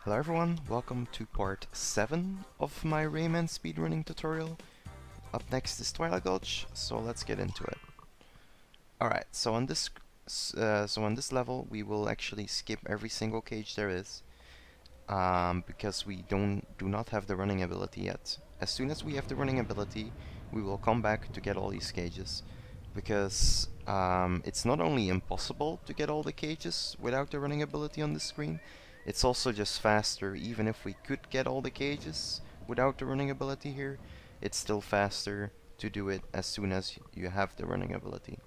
Hello everyone, welcome to part 7 of my Rayman speedrunning tutorial. Up next is Twilight Gulch, so let's get into it. Alright, so on this level we will actually skip every single cage there is, because we do not have the running ability yet. As soon as we have the running ability, we will come back to get all these cages, because it's not only impossible to get all the cages without the running ability on the screen, it's also just faster. Even if we could get all the cages without the running ability here, it's still faster to do it as soon as you have the running ability.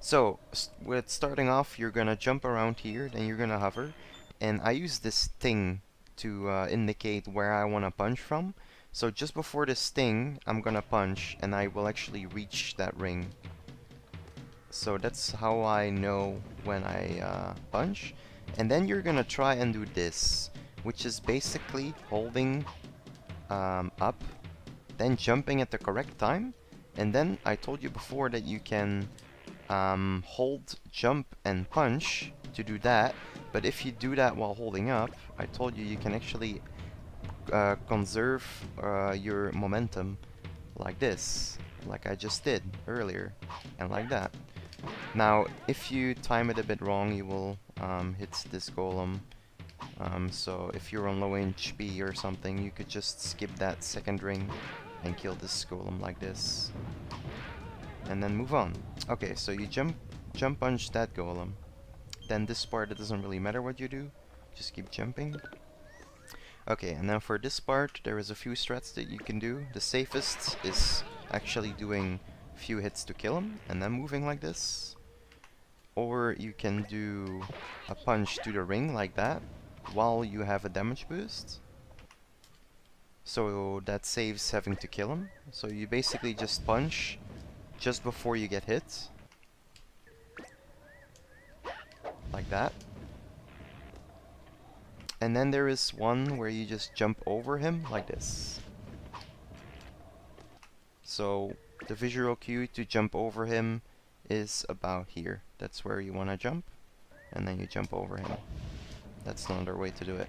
So, with starting off, you're gonna jump around here, then you're gonna hover, and I use this thing to indicate where I wanna punch from. So just before this thing, I'm gonna punch, and I will actually reach that ring. So that's how I know when I punch. And then you're gonna try and do this, which is basically holding up, then jumping at the correct time. And then I told you before that you can hold, jump, and punch to do that. But if you do that while holding up, I told you can actually conserve your momentum like this, like I just did earlier, and like that. Now, if you time it a bit wrong, you will hit this golem. So if you're on low HP or something, you could just skip that second ring and kill this golem like this, and then move on. Okay, so you jump punch that golem. Then this part, it doesn't really matter what you do, just keep jumping. Okay, and then for this part, there is a few strats that you can do. The safest is actually doing few hits to kill him and then moving like this. Or you can do a punch to the ring like that while you have a damage boost. So that saves having to kill him. So you basically just punch just before you get hit. Like that. And then there is one where you just jump over him like this. So the visual cue to jump over him is about here. That's where you want to jump, and then you jump over him. That's another way to do it.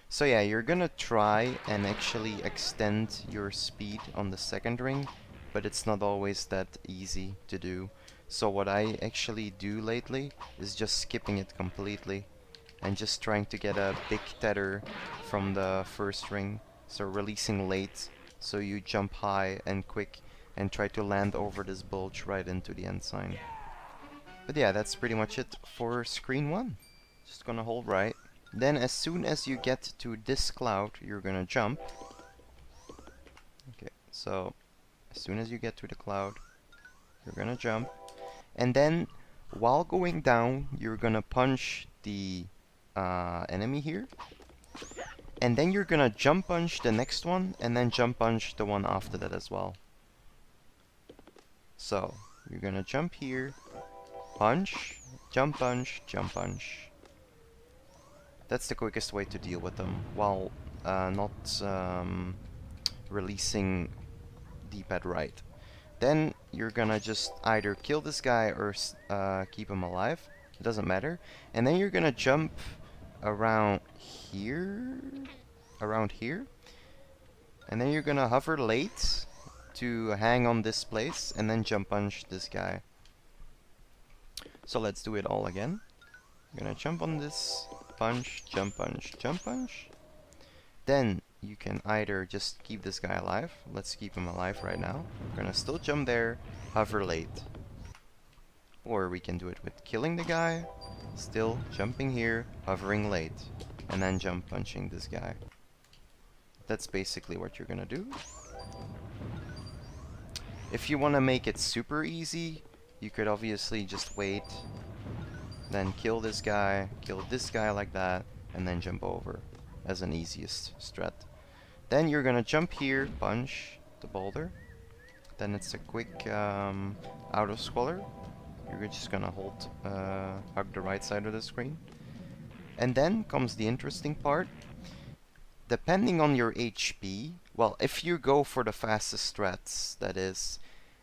So yeah, you're gonna try and actually extend your speed on the second ring, but it's not always that easy to do. So what I actually do lately is just skipping it completely and just trying to get a big tether from the first ring, so releasing late, so you jump high and quick and try to land over this bulge right into the end sign. But yeah, that's pretty much it for screen 1. Just gonna hold right. Then as soon as you get to this cloud, you're gonna jump. Okay, so as soon as you get to the cloud, you're gonna jump. And then while going down, you're gonna punch the enemy here. And then you're gonna jump punch the next one, and then jump punch the one after that as well. So, you're gonna jump here, punch, jump punch, jump punch. That's the quickest way to deal with them, while not releasing D-pad right. Then you're gonna just either kill this guy or keep him alive. It doesn't matter. And then you're gonna jump around here, and then you're gonna hover late to hang on this place, and then jump punch this guy. So let's do it all again. I'm gonna jump on this, punch, jump punch, jump punch. Then you can either just keep this guy alive. Let's keep him alive right now. We're gonna still jump there, hover late. Or we can do it with killing the guy, still jumping here, hovering late, and then jump punching this guy. That's basically what you're gonna do. If you want to make it super easy, you could obviously just wait, then kill this guy like that, and then jump over as an easiest strat. Then you're gonna jump here, punch the boulder. Then it's a quick auto-scroller. You're just gonna hold, hug the right side of the screen. And then comes the interesting part. Depending on your HP, well, if you go for the fastest strats, that is,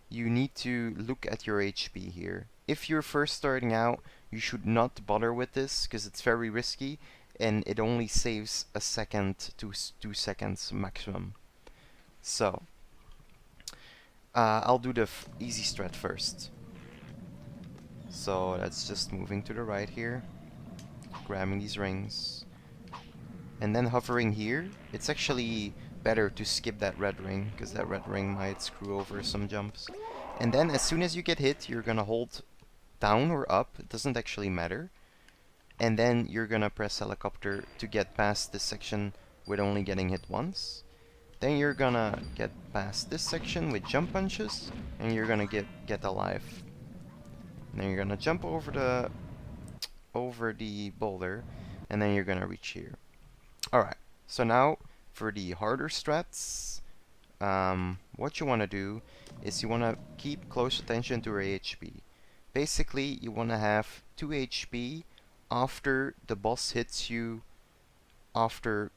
you need to look at your HP here. If you're first starting out, you should not bother with this because it's very risky and it only saves a second to 2 seconds maximum. So I'll do the easy strat first. So that's just moving to the right here, grabbing these rings, and then hovering here. It's actually better to skip that red ring because that red ring might screw over some jumps. And then as soon as you get hit, you're gonna hold down or up, it doesn't actually matter. And then you're gonna press helicopter to get past this section with only getting hit once. Then you're gonna get past this section with jump punches, and you're gonna get alive. And then you're gonna jump over the boulder, and then you're gonna reach here. Alright, so now for the harder strats, what you wanna do is you wanna keep close attention to your HP. Basically, you wanna have 2 HP after the boss hits you, after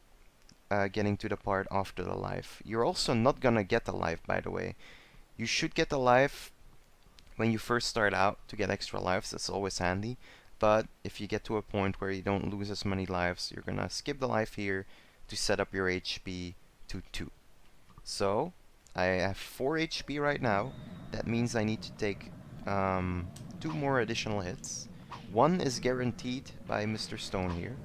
getting to the part after the life. You're also not gonna get alive, by the way. You should get alive when you first start out to get extra lives. That's always handy. But if you get to a point where you don't lose as many lives, you're gonna skip the life here to set up your HP to 2. So I have 4 HP right now. That means I need to take 2 more additional hits. 1 is guaranteed by Mr. Stone here.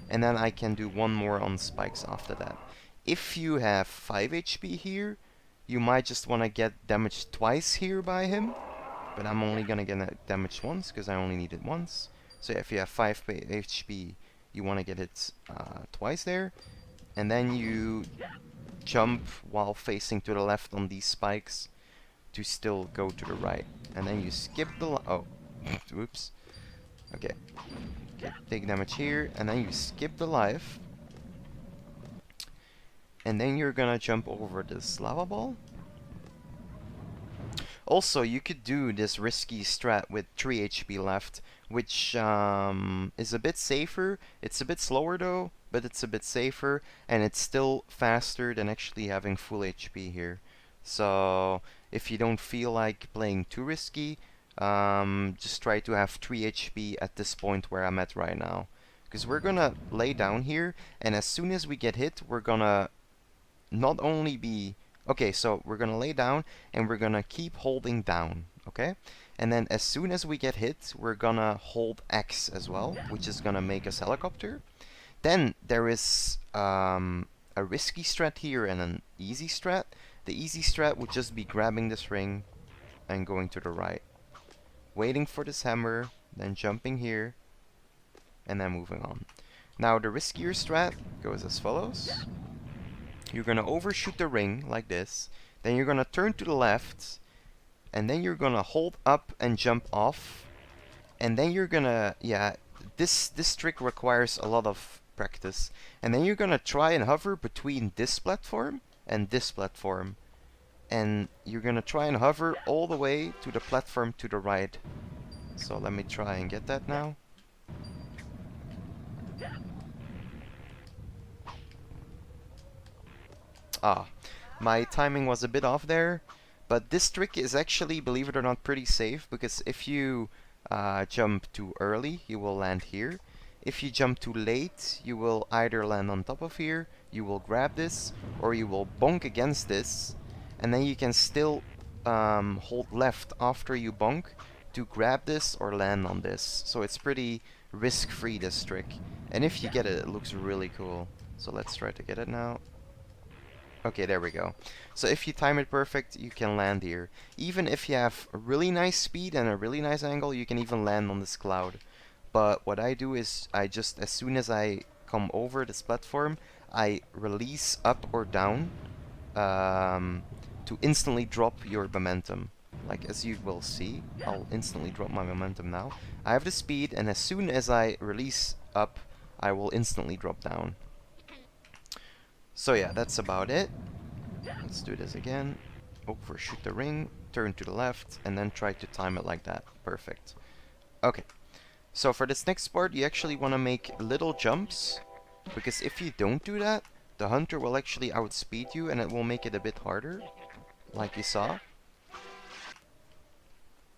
And then I can do 1 more on spikes after that. If you have 5 HP here, you might just want to get damaged twice here by him. But I'm only going to get damaged once because I only need it once. So if you have 5 HP, you want to get it twice there. And then you jump while facing to the left on these spikes to still go to the right. And then you skip the... oh, oops. Okay. Take damage here, and then you skip the life. And then you're gonna jump over this lava ball. Also, you could do this risky strat with 3 HP left, which is a bit safer. It's a bit slower though, but it's a bit safer, and it's still faster than actually having full HP here. So, if you don't feel like playing too risky, just try to have 3 HP at this point where I'm at right now. Because we're gonna lay down here, and as soon as we get hit, we're gonna not only be... okay, so we're gonna lay down, and we're gonna keep holding down, okay? And then as soon as we get hit, we're gonna hold X as well, which is gonna make us helicopter. Then there is a risky strat here and an easy strat. The easy strat would just be grabbing this ring and going to the right. Waiting for this hammer, then jumping here, and then moving on. Now the riskier strat goes as follows. You're gonna overshoot the ring like this, then you're gonna turn to the left, and then you're gonna hold up and jump off, and then you're gonna, yeah, this trick requires a lot of practice, and then you're gonna try and hover between this platform and this platform. And you're gonna try and hover all the way to the platform to the right. So let me try and get that now. Ah, my timing was a bit off there, but this trick is actually, believe it or not, pretty safe, because if you jump too early, you will land here. If you jump too late, you will either land on top of here, you will grab this, or you will bonk against this. And then you can still hold left after you bonk to grab this or land on this. So it's pretty risk-free, this trick. And if you get it, it looks really cool. So let's try to get it now. Okay, there we go. So if you time it perfect, you can land here. Even if you have a really nice speed and a really nice angle, you can even land on this cloud. But what I do is, I just, as soon as I come over this platform, I release up or down to instantly drop your momentum. Like as you will see, I'll instantly drop my momentum now. I have the speed, and as soon as I release up, I will instantly drop down. So yeah, that's about it. Let's do this again. Overshoot the ring, turn to the left, and then try to time it like that. Perfect. Okay. So for this next part, you actually want to make little jumps, because if you don't do that, the hunter will actually outspeed you, and it will make it a bit harder, like you saw.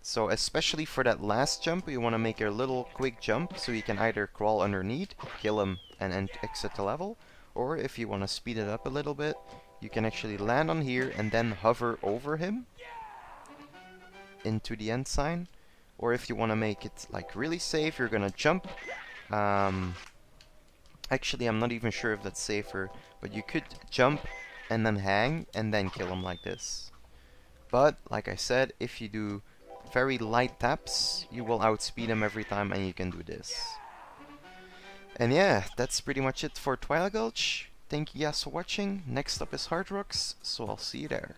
So especially for that last jump, you want to make a little quick jump so you can either crawl underneath, kill him, and exit the level, or if you want to speed it up a little bit, you can actually land on here and then hover over him into the end sign. Or if you want to make it like really safe, you're gonna jump. Actually, I'm not even sure if that's safer, but you could jump and then hang and then kill him like this. But like I said, if you do very light taps, you will outspeed him every time, and you can do this. And yeah, that's pretty much it for Twilight Gulch. Thank you guys for watching. Next up is Hard Rocks, so I'll see you there.